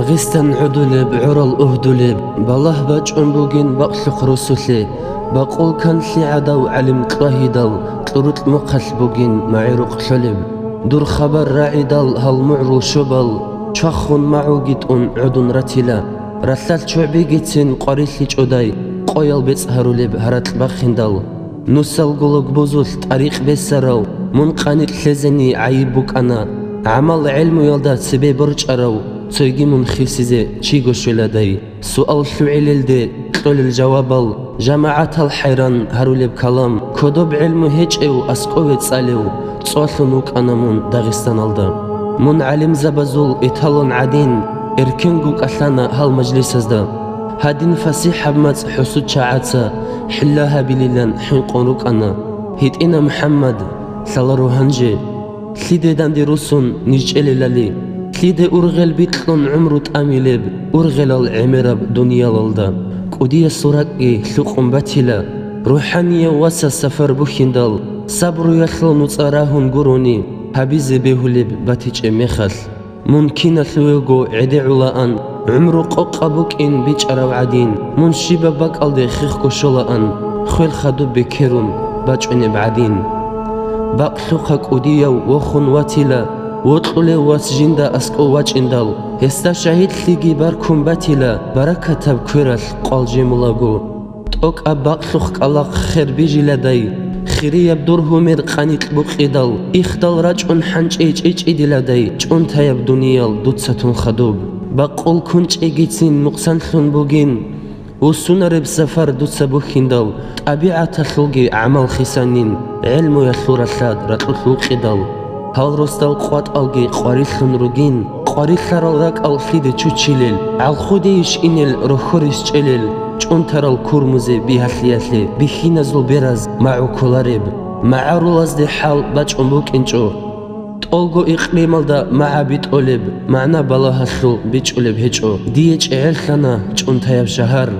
غستن عدلب عرل أهدلب بالله بجعن بوجين بقلق رسولي بقول كان لي عدو علم قراهيدل طرط مقل بوجين معيرق حلب دور خبر راعيدل هالمعرو شبل شخون معو جيتون عدن رتيلا رسال شعبي جيتين قريلي جوداي قويل بيت هرولب هرات بخندل نوسل قلق بوزول طريق بسرو منقاني لزني عيبوك أنا عمل علم يلدا سبي برج أرو تيجي من خيسيزي تشيغو شولاداي سؤال شوعيلدي قول الجوابل جماعة الحيران هرولب كلام كدوب علم هيج او اسقوه تساليو تصولنوك انا من داغستان الدا من علم زبزول ايطالون عدين اركنغوك اثانا هال مجلس ازدا هادين فسيح بمت حسود شاعتا حلاها بليلان حنقونوك انا هيتينا محمد سالارو هنجي سيدي داندي روسون نيجيلي لالي سيدي أرغل بيتلون عمرو تأميلب أرغل العمرب دنيا للدا قدية سوراكي سوقم باتلا روحانية واسا سفر بوخيندال صبر يخلو نصاراهن قروني هبيزي بيهولب باتيج اميخل ممكن ثويقو عدي علاءن عمرو قوقا بوكين بيج أراو عدين من شيبا باك ألدي خيخكو شولاءن خويل خدو بكيرون باجعني بعدين باق سوقا قدية وخون واتلا وطلع واسجندا اسكو واجندال هستا شهيد ليجي باركم باتيلا بركة بكرل قال جملاغو توك اباق سوخ قلاق خير بيجي لداي خيري يبدور همير قانيت بقيدال اخدال راجعون حنج ايج ايدي لداي جون تايب دنيال دوتساتون خدوب باقول كنج ايجيتين نقصان ثون بوغين وسونر بسفر دوتسا بوخيندال طبيعة تلوغي عمل خيسانين علمو يثور الثاد رتلو قيدال هل رستال قوات ألقي قاريخن روجين قاريخر الراك الفيد تشوتشيلل على خوديش إنل رخوريش تشيلل جون ترى الكورموزي بيهالياتلي بيخينزل بيراز معو كولاريب مع رولز دي حال باج أمبوك إنجو تولغو إقليم الدا مع بيت أوليب معنا بلا هسلو بيج أوليب هيجو ديج إعلخنا جون تايب شهر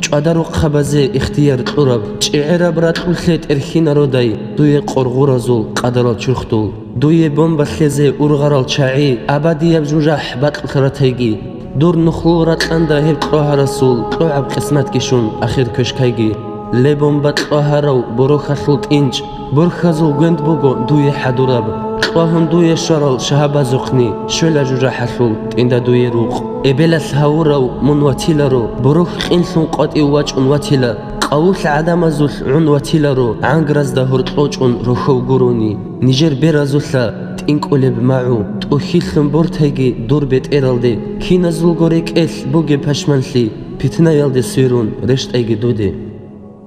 جادرو خبازي اختيار تورب جعيرا برات أولخيت إرخينا روداي دوي قرغورازول قدرال چرختول دوی بمب خیزه اورغرال چاعی ابدی بجوجح بطل خراتیگی دور نخلو راتلنده هب طه رسول طعب قسمت کشون اخیر کشکیگی لبم بطهرو برو خسلت اینج بر خزو گند بگو دوی حدورب طهم دوی شرال شهاب زخنی شل جوجح حسول ایندا دوی روق ابلس هورو من وتیلرو برو خینسون قاطی واج اون وتیلا قوس عدم زوس عن وتيلرو عنقرز دهور طوجون روحو قروني نيجر بيرازوسا تنقلب معو تأخيلن بورتاجي دور بيت إيرالدي كي نزل غوريك إس بوغي باشمانسي بيتنا يالدي سيرون رشت أيجي دودي